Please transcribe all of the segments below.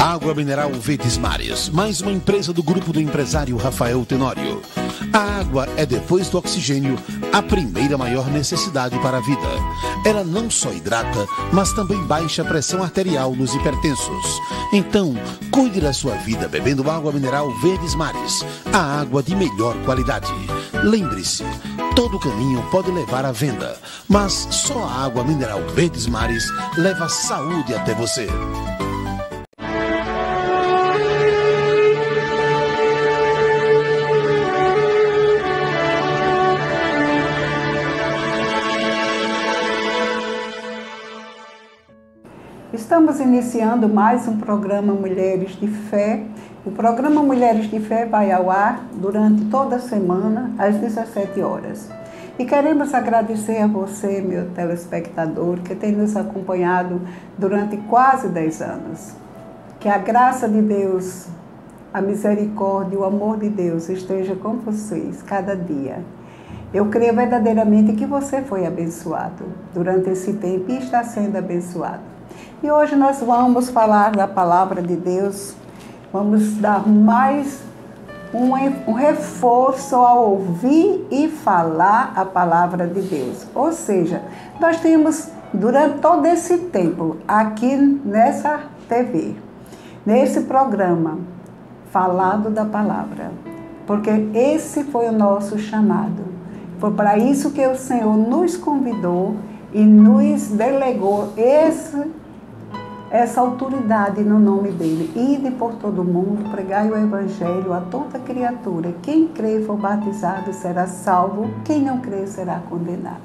Água mineral Verdes Mares, mais uma empresa do grupo do empresário Rafael Tenório. A água é, depois do oxigênio, a primeira maior necessidade para a vida. Ela não só hidrata, mas também baixa a pressão arterial nos hipertensos. Então, cuide da sua vida bebendo água mineral Verdes Mares, a água de melhor qualidade. Lembre-se, todo caminho pode levar à venda, mas só a água mineral Verdes Mares leva saúde até você. Estamos iniciando mais um programa Mulheres de Fé. O programa Mulheres de Fé vai ao ar durante toda a semana, às 17 horas. E queremos agradecer a você, meu telespectador, que tem nos acompanhado durante quase 10 anos. Que a graça de Deus, a misericórdia e o amor de Deus esteja com vocês cada dia. Eu creio verdadeiramente que você foi abençoado durante esse tempo e está sendo abençoado. E hoje nós vamos falar da palavra de Deus, vamos dar mais um reforço ao ouvir e falar a palavra de Deus. Ou seja, nós temos durante todo esse tempo aqui nessa TV, nesse programa, falado da palavra, porque esse foi o nosso chamado. Foi para isso que o Senhor nos convidou e nos delegou essa autoridade no nome dele. Ide por todo mundo, pregai o evangelho a toda criatura. Quem crê e for batizado será salvo, quem não crê será condenado.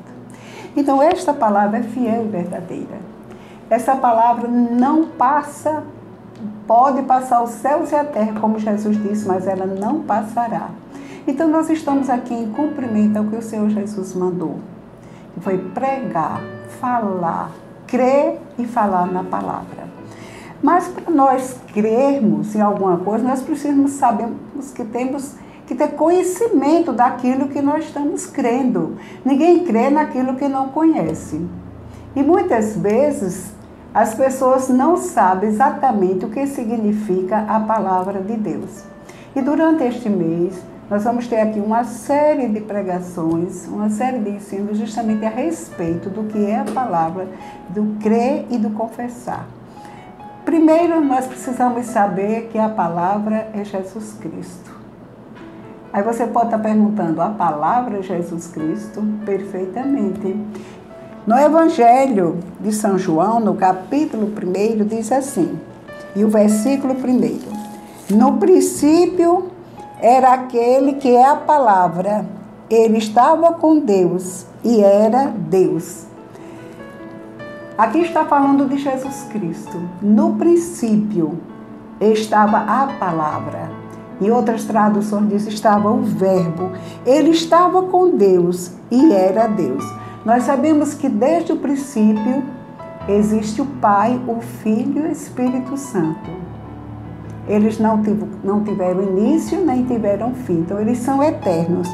Então esta palavra é fiel e verdadeira. Essa palavra não passa, pode passar os céus e a terra, como Jesus disse, mas ela não passará. Então nós estamos aqui em cumprimento ao que o Senhor Jesus mandou. Foi pregar, falar, crer e falar na palavra. Mas para nós crermos em alguma coisa, nós precisamos saber que temos que ter conhecimento daquilo que nós estamos crendo. Ninguém crê naquilo que não conhece. E muitas vezes as pessoas não sabem exatamente o que significa a palavra de Deus. E durante este mês, nós vamos ter aqui uma série de pregações, uma série de ensinos justamente a respeito do que é a palavra, do crer e do confessar. Primeiro, nós precisamos saber que a palavra é Jesus Cristo. Aí você pode estar perguntando, a palavra é Jesus Cristo? Perfeitamente. No Evangelho de São João, no capítulo 1, diz assim, e o versículo 1, no princípio era aquele que é a palavra, ele estava com Deus e era Deus. Aqui está falando de Jesus Cristo. No princípio estava a palavra. Em outras traduções diz, estava o verbo. Ele estava com Deus e era Deus. Nós sabemos que desde o princípio existe o Pai, o Filho e o Espírito Santo. Eles não tiveram início, nem tiveram fim. Então, eles são eternos.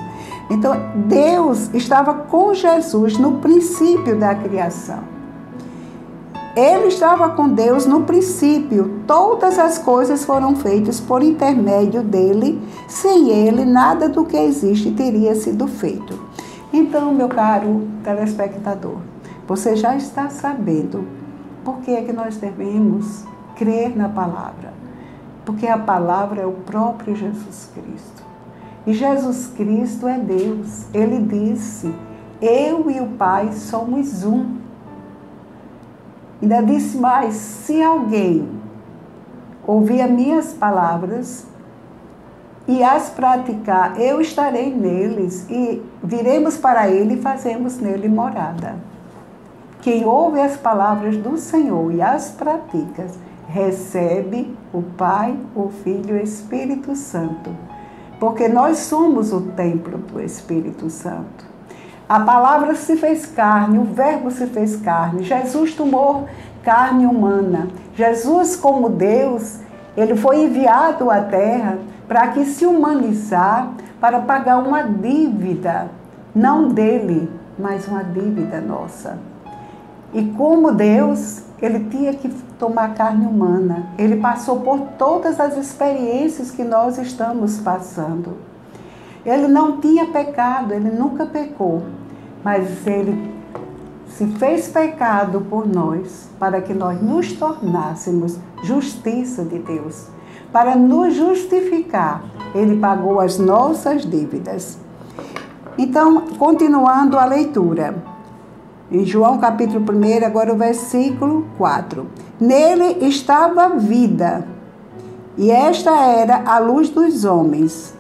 Então, Deus estava com Jesus no princípio da criação. Ele estava com Deus no princípio. Todas as coisas foram feitas por intermédio dele. Sem ele, nada do que existe teria sido feito. Então, meu caro telespectador, você já está sabendo por que é que nós devemos crer na palavra. Porque a palavra é o próprio Jesus Cristo. E Jesus Cristo é Deus. Ele disse, eu e o Pai somos um. Ainda disse mais, se alguém ouvir as minhas palavras e as praticar, eu estarei neles e viremos para ele e fazemos nele morada. Quem ouve as palavras do Senhor e as pratica, recebe o Pai, o Filho e o Espírito Santo. Porque nós somos o templo do Espírito Santo. A palavra se fez carne, o verbo se fez carne. Jesus tomou carne humana. Jesus, como Deus, ele foi enviado à terra para que se humanizar, para pagar uma dívida, não dele, mas uma dívida nossa. E como Deus, ele tinha que tomar carne humana. Ele passou por todas as experiências que nós estamos passando. Ele não tinha pecado, ele nunca pecou, mas ele se fez pecado por nós, para que nós nos tornássemos justiça de Deus. Para nos justificar, ele pagou as nossas dívidas. Então, continuando a leitura. Em João capítulo 1, agora o versículo 4. Nele estava a vida, e esta era a luz dos homens.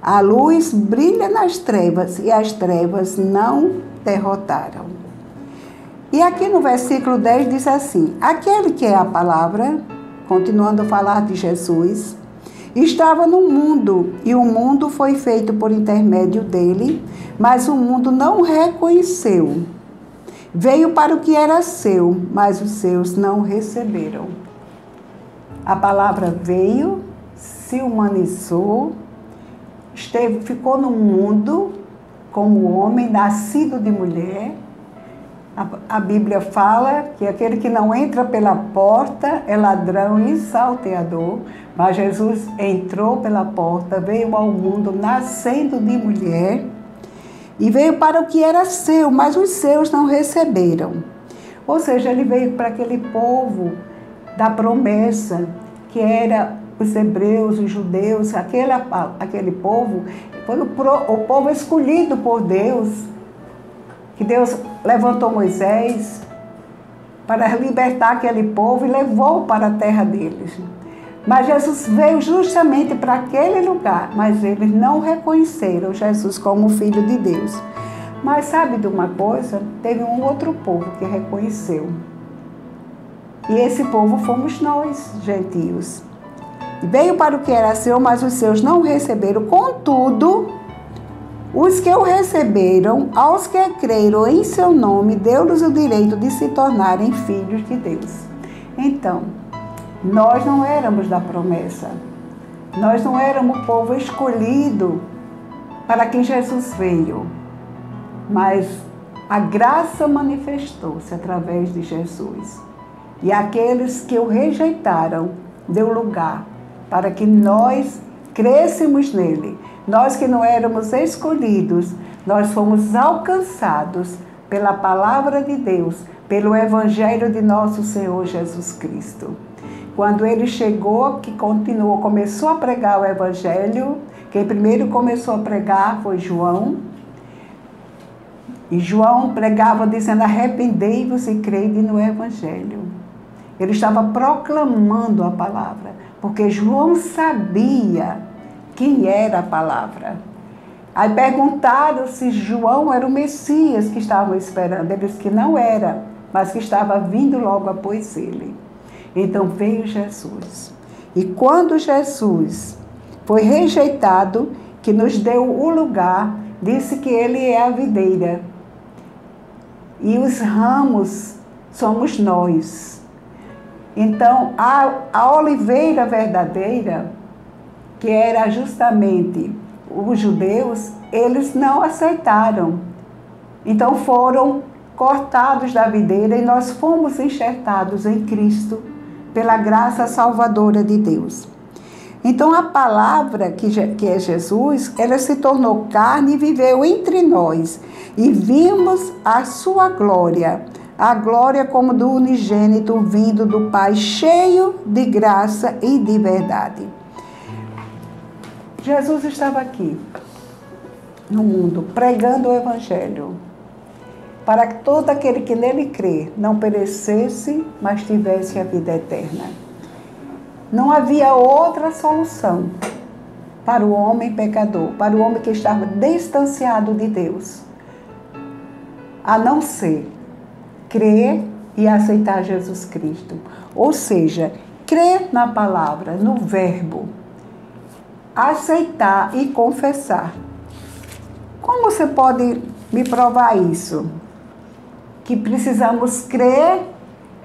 A luz brilha nas trevas, e as trevas não derrotaram. E aqui no versículo 10 diz assim: aquele que é a palavra, continuando a falar de Jesus, estava no mundo, e o mundo foi feito por intermédio dele, mas o mundo não o reconheceu. Veio para o que era seu, mas os seus não receberam. A palavra veio, se humanizou, ficou no mundo como homem, nascido de mulher. A Bíblia fala que aquele que não entra pela porta é ladrão e salteador, mas Jesus entrou pela porta, veio ao mundo nascendo de mulher e veio para o que era seu, mas os seus não receberam. Ou seja, ele veio para aquele povo da promessa, que era os hebreus, os judeus, aquele povo, foi o povo escolhido por Deus, que Deus levantou Moisés para libertar aquele povo e levou para a terra deles. Mas Jesus veio justamente para aquele lugar, mas eles não reconheceram Jesus como Filho de Deus. Mas sabe de uma coisa? Teve um outro povo que reconheceu. E esse povo fomos nós, gentios. Veio para o que era seu, mas os seus não receberam. Contudo, os que o receberam, aos que creram em seu nome, deu-lhes o direito de se tornarem filhos de Deus. Então, nós não éramos da promessa. Nós não éramos o povo escolhido para quem Jesus veio. Mas a graça manifestou-se através de Jesus. E aqueles que o rejeitaram, deu lugar para que nós crescêssemos nele. Nós que não éramos escolhidos, nós fomos alcançados pela palavra de Deus, pelo Evangelho de nosso Senhor Jesus Cristo. Quando ele chegou, que continuou, começou a pregar o Evangelho, quem primeiro começou a pregar foi João. E João pregava dizendo: arrependei-vos e crede no Evangelho. Ele estava proclamando a palavra, porque João sabia quem era a palavra. Aí perguntaram se João era o Messias que estavam esperando. Ele disse que não era, mas que estava vindo logo após ele. Então veio Jesus. E quando Jesus foi rejeitado, que nos deu o lugar, disse que ele é a videira. E os ramos somos nós. Então, a oliveira verdadeira, que era justamente os judeus, eles não aceitaram. Então foram cortados da videira e nós fomos enxertados em Cristo pela graça salvadora de Deus. Então a palavra que é Jesus, ela se tornou carne e viveu entre nós. E vimos a sua glória, a glória como do unigênito vindo do Pai, cheio de graça e de verdade. Jesus estava aqui, no mundo, pregando o Evangelho, para que todo aquele que nele crê não perecesse, mas tivesse a vida eterna. Não havia outra solução para o homem pecador, para o homem que estava distanciado de Deus, a não ser crer e aceitar Jesus Cristo. Ou seja, crer na palavra, no verbo, aceitar e confessar. Como você pode me provar isso? Que precisamos crer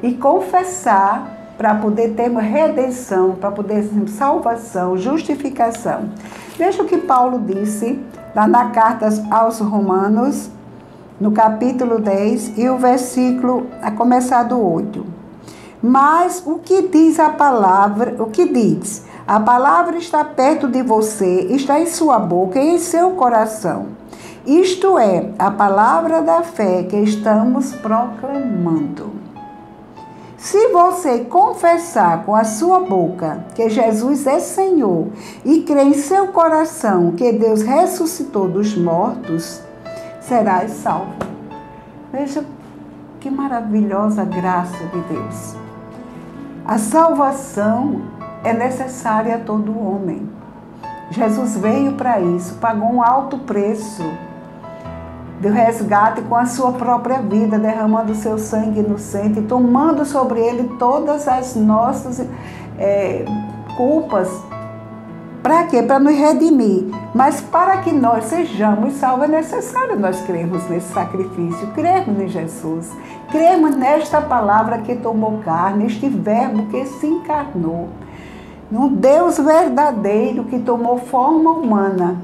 e confessar para poder termos redenção, para poder termos salvação, justificação. Veja o que Paulo disse lá na carta aos Romanos, no capítulo 10, e o versículo, a começar do 8. Mas o que diz a palavra? O que diz? A palavra está perto de você, está em sua boca e em seu coração. Isto é, a palavra da fé que estamos proclamando. Se você confessar com a sua boca que Jesus é Senhor e crer em seu coração que Deus ressuscitou dos mortos, serás salvo. Veja que maravilhosa graça de Deus. A salvação é necessária a todo homem. Jesus veio para isso, pagou um alto preço de resgate com a sua própria vida, derramando o seu sangue inocente, tomando sobre ele todas as nossas culpas. Para quê? Para nos redimir. Mas para que nós sejamos salvos, é necessário nós crermos nesse sacrifício, crermos em Jesus, crermos nesta palavra que tomou carne, este verbo que se encarnou. Um Deus verdadeiro que tomou forma humana.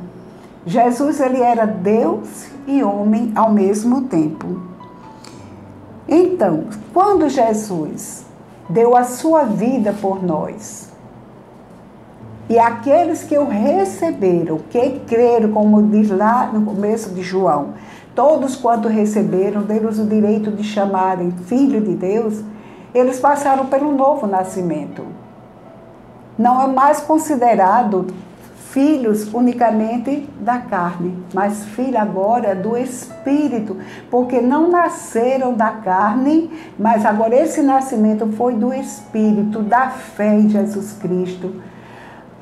Jesus, ele era Deus e homem ao mesmo tempo. Então, quando Jesus deu a sua vida por nós, e aqueles que o receberam, que creram, como diz lá no começo de João, todos quanto receberam, deram-lhes o direito de chamarem filho de Deus, eles passaram pelo novo nascimento. Não é mais considerado filhos unicamente da carne, mas filho agora do Espírito, porque não nasceram da carne, mas agora esse nascimento foi do Espírito, da fé em Jesus Cristo,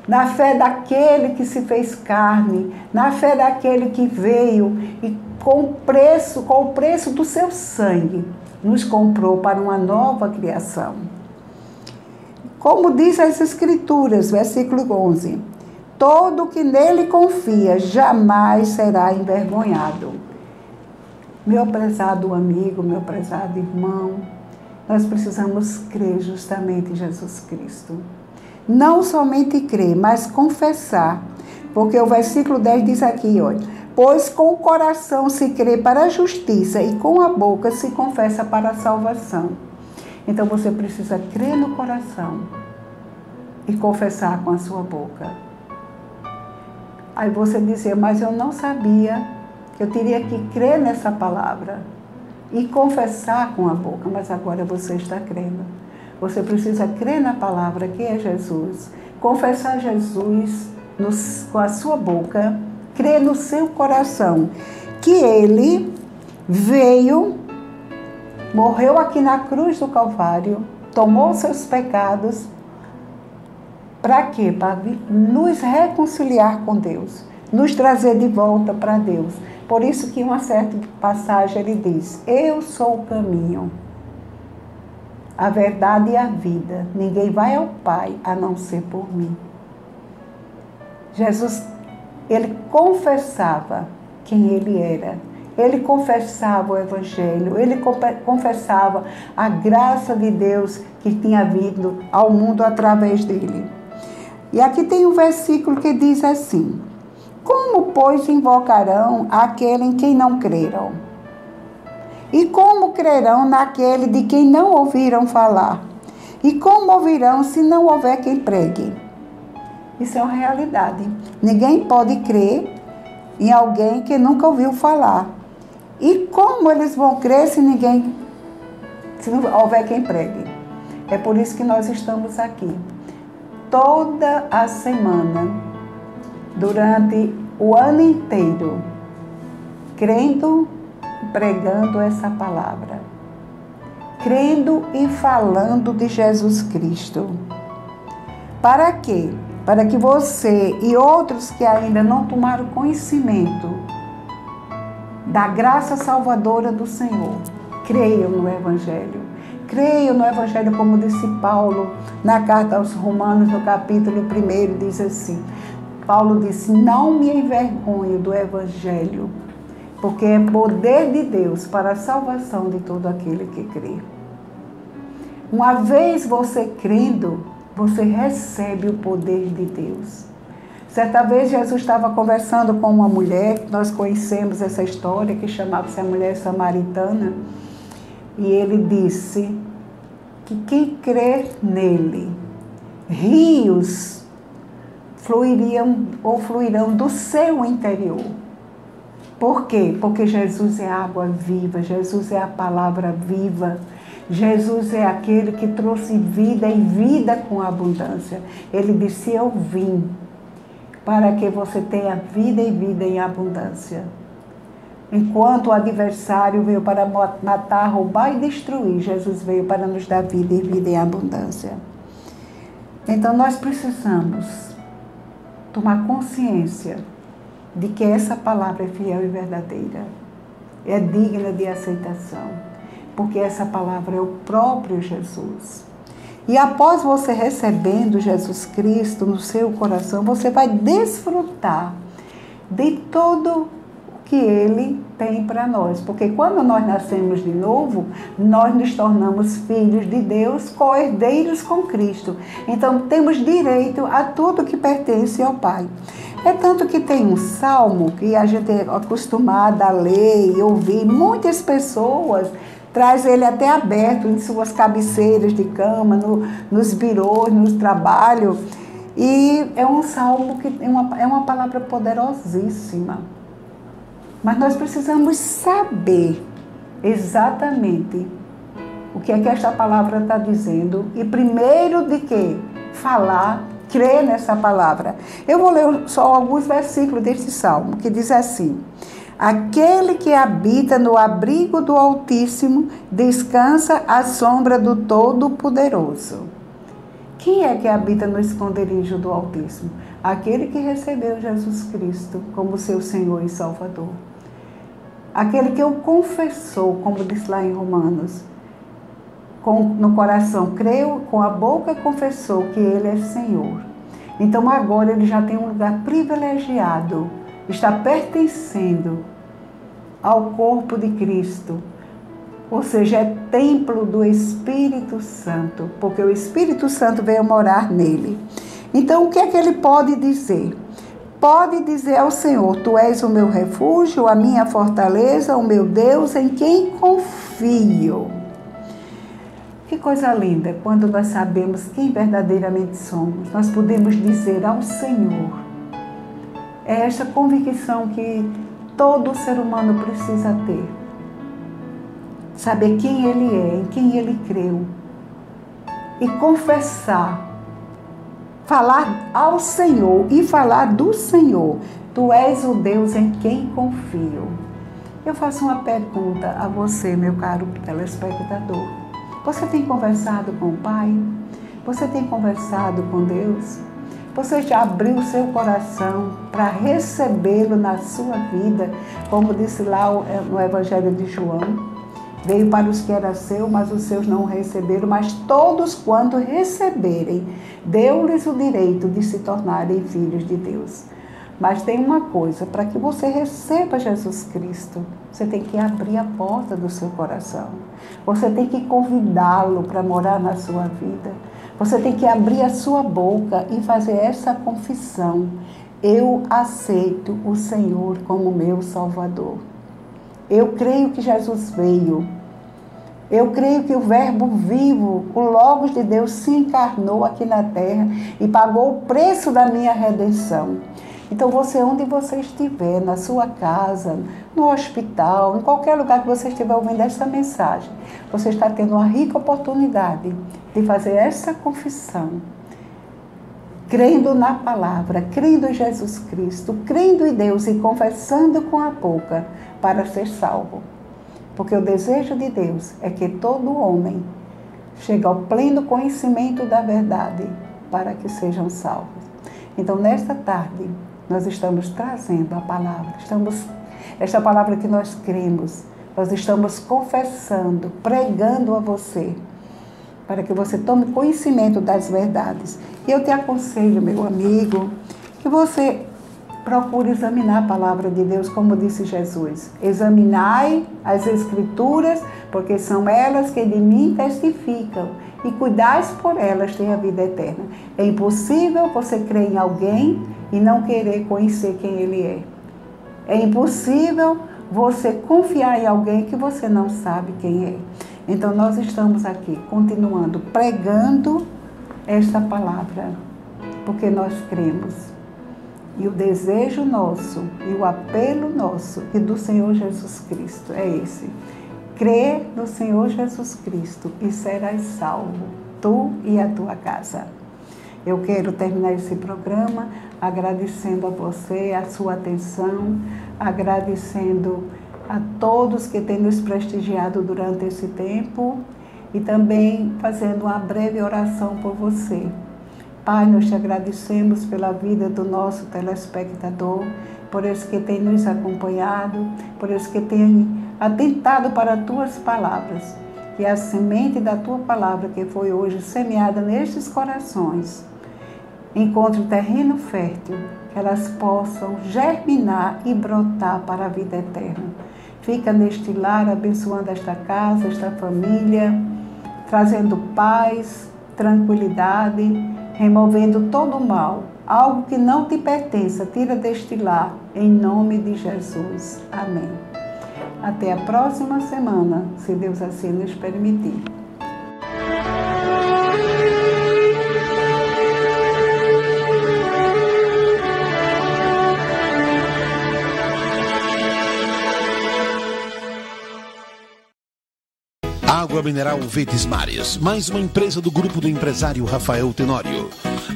na fé daquele que se fez carne, na fé daquele que veio e com o preço do seu sangue, nos comprou para uma nova criação. Como diz as Escrituras, versículo 11, todo que nele confia jamais será envergonhado. Meu prezado amigo, meu prezado irmão, nós precisamos crer justamente em Jesus Cristo. Não somente crer, mas confessar. Porque o versículo 10 diz aqui, olha, pois com o coração se crê para a justiça e com a boca se confessa para a salvação. Então você precisa crer no coração e confessar com a sua boca. Aí você dizer, mas eu não sabia que eu teria que crer nessa palavra e confessar com a boca, mas agora você está crendo. Você precisa crer na palavra que é Jesus, confessar Jesus com a sua boca, crer no seu coração que ele veio, morreu aqui na cruz do Calvário, tomou seus pecados. Para quê? Para nos reconciliar com Deus, nos trazer de volta para Deus. Por isso que em uma certa passagem ele diz, eu sou o caminho, a verdade e a vida. Ninguém vai ao Pai a não ser por mim. Jesus, ele confessava quem ele era. Ele confessava o Evangelho, ele confessava a graça de Deus que tinha vindo ao mundo através dele. E aqui tem um versículo que diz assim, como, pois, invocarão aquele em quem não creram? E como crerão naquele de quem não ouviram falar? E como ouvirão se não houver quem pregue? Isso é uma realidade. Ninguém pode crer em alguém que nunca ouviu falar. E como eles vão crer se não houver quem pregue? É por isso que nós estamos aqui. Toda a semana, durante o ano inteiro, crendo e pregando essa palavra. Crendo e falando de Jesus Cristo. Para quê? Para que você e outros que ainda não tomaram conhecimento da graça salvadora do Senhor, creiam no Evangelho. Creiam no Evangelho, como disse Paulo na carta aos Romanos, no capítulo 1, diz assim, Paulo disse, não me envergonho do Evangelho, porque é poder de Deus para a salvação de todo aquele que crê. Uma vez você crendo, você recebe o poder de Deus. Certa vez Jesus estava conversando com uma mulher, nós conhecemos essa história, que chamava-se a mulher samaritana, e ele disse, que quem crer nele, rios fluirão do seu interior. Por quê? Porque Jesus é a água viva, Jesus é a palavra viva, Jesus é aquele que trouxe vida e vida com abundância. Ele disse, eu vim para que você tenha vida e vida em abundância. Enquanto o adversário veio para matar, roubar e destruir, Jesus veio para nos dar vida e vida em abundância. Então nós precisamos tomar consciência de que essa palavra é fiel e verdadeira, é digna de aceitação, porque essa palavra é o próprio Jesus. E após você recebendo Jesus Cristo no seu coração, você vai desfrutar de todo que Ele tem para nós. Porque quando nós nascemos de novo, nós nos tornamos filhos de Deus, co-herdeiros com Cristo. Então temos direito a tudo que pertence ao Pai. É tanto que tem um salmo que a gente é acostumada a ler e ouvir. Muitas pessoas traz ele até aberto em suas cabeceiras de cama, nos birôs, no trabalho. E é um salmo que é uma palavra poderosíssima. Mas nós precisamos saber exatamente o que é que esta palavra está dizendo. E primeiro de que falar, crer nessa palavra. Eu vou ler só alguns versículos deste salmo, que diz assim: aquele que habita no abrigo do Altíssimo descansa à sombra do Todo-Poderoso. Quem é que habita no esconderijo do Altíssimo? Aquele que recebeu Jesus Cristo como seu Senhor e Salvador. Aquele que o confessou, como diz lá em Romanos, no coração creu, com a boca confessou que Ele é Senhor. Então agora ele já tem um lugar privilegiado, está pertencendo ao corpo de Cristo, ou seja, é templo do Espírito Santo, porque o Espírito Santo veio morar nele. Então o que é que ele pode dizer? Pode dizer ao Senhor: tu és o meu refúgio, a minha fortaleza, o meu Deus em quem confio. Que coisa linda, quando nós sabemos quem verdadeiramente somos, nós podemos dizer ao Senhor. É esta convicção que todo ser humano precisa ter. Saber quem Ele é, em quem Ele creu. E confessar. Falar ao Senhor e falar do Senhor. Tu és o Deus em quem confio. Eu faço uma pergunta a você, meu caro telespectador. Você tem conversado com o Pai? Você tem conversado com Deus? Você já abriu o seu coração para recebê-lo na sua vida? Como disse lá no Evangelho de João. Veio para os que era seu, mas os seus não o receberam. Mas todos quanto receberem, deu-lhes o direito de se tornarem filhos de Deus. Mas tem uma coisa, para que você receba Jesus Cristo, você tem que abrir a porta do seu coração. Você tem que convidá-lo para morar na sua vida. Você tem que abrir a sua boca e fazer essa confissão. Eu aceito o Senhor como meu Salvador. Eu creio que Jesus veio. Eu creio que o Verbo vivo, o Logos de Deus, se encarnou aqui na terra e pagou o preço da minha redenção. Então você, onde você estiver, na sua casa, no hospital, em qualquer lugar que você estiver ouvindo essa mensagem, você está tendo uma rica oportunidade de fazer essa confissão. Crendo na palavra, crendo em Jesus Cristo, crendo em Deus e confessando com a boca para ser salvo. Porque o desejo de Deus é que todo homem chegue ao pleno conhecimento da verdade para que sejam salvos. Então, nesta tarde, nós estamos trazendo a palavra, esta palavra que nós cremos, nós estamos confessando, pregando a você, para que você tome conhecimento das verdades. E eu te aconselho, meu amigo, que você procure examinar a palavra de Deus, como disse Jesus. Examinai as Escrituras, porque são elas que de mim testificam, e cuidais por elas, tem a vida eterna. É impossível você crer em alguém e não querer conhecer quem ele é. É impossível você confiar em alguém que você não sabe quem é. Então nós estamos aqui continuando pregando esta palavra, porque nós cremos. E o desejo nosso e o apelo nosso e do Senhor Jesus Cristo é esse: crê no Senhor Jesus Cristo e serás salvo, tu e a tua casa. Eu quero terminar esse programa agradecendo a você, a sua atenção, agradecendo a todos que têm nos prestigiado durante esse tempo e também fazendo uma breve oração por você. Pai, nós te agradecemos pela vida do nosso telespectador, por esse que tem nos acompanhado, por esse que tem atentado para as tuas palavras. Que a semente da tua palavra que foi hoje semeada nestes corações encontre terreno fértil, que elas possam germinar e brotar para a vida eterna. Fica neste lar abençoando esta casa, esta família, trazendo paz, tranquilidade, removendo todo o mal, algo que não te pertença, tira deste lar, em nome de Jesus. Amém. Até a próxima semana, se Deus assim nos permitir. Água mineral Verdes Mares, mais uma empresa do grupo do empresário Rafael Tenório.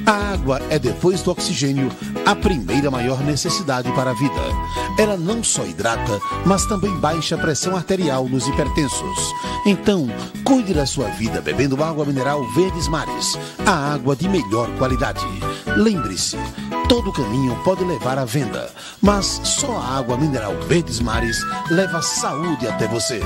A água é, depois do oxigênio, a primeira maior necessidade para a vida. Ela não só hidrata, mas também baixa a pressão arterial nos hipertensos. Então, cuide da sua vida bebendo água mineral Verdes Mares, a água de melhor qualidade. Lembre-se, todo caminho pode levar à venda, mas só a água mineral Verdes Mares leva saúde até você.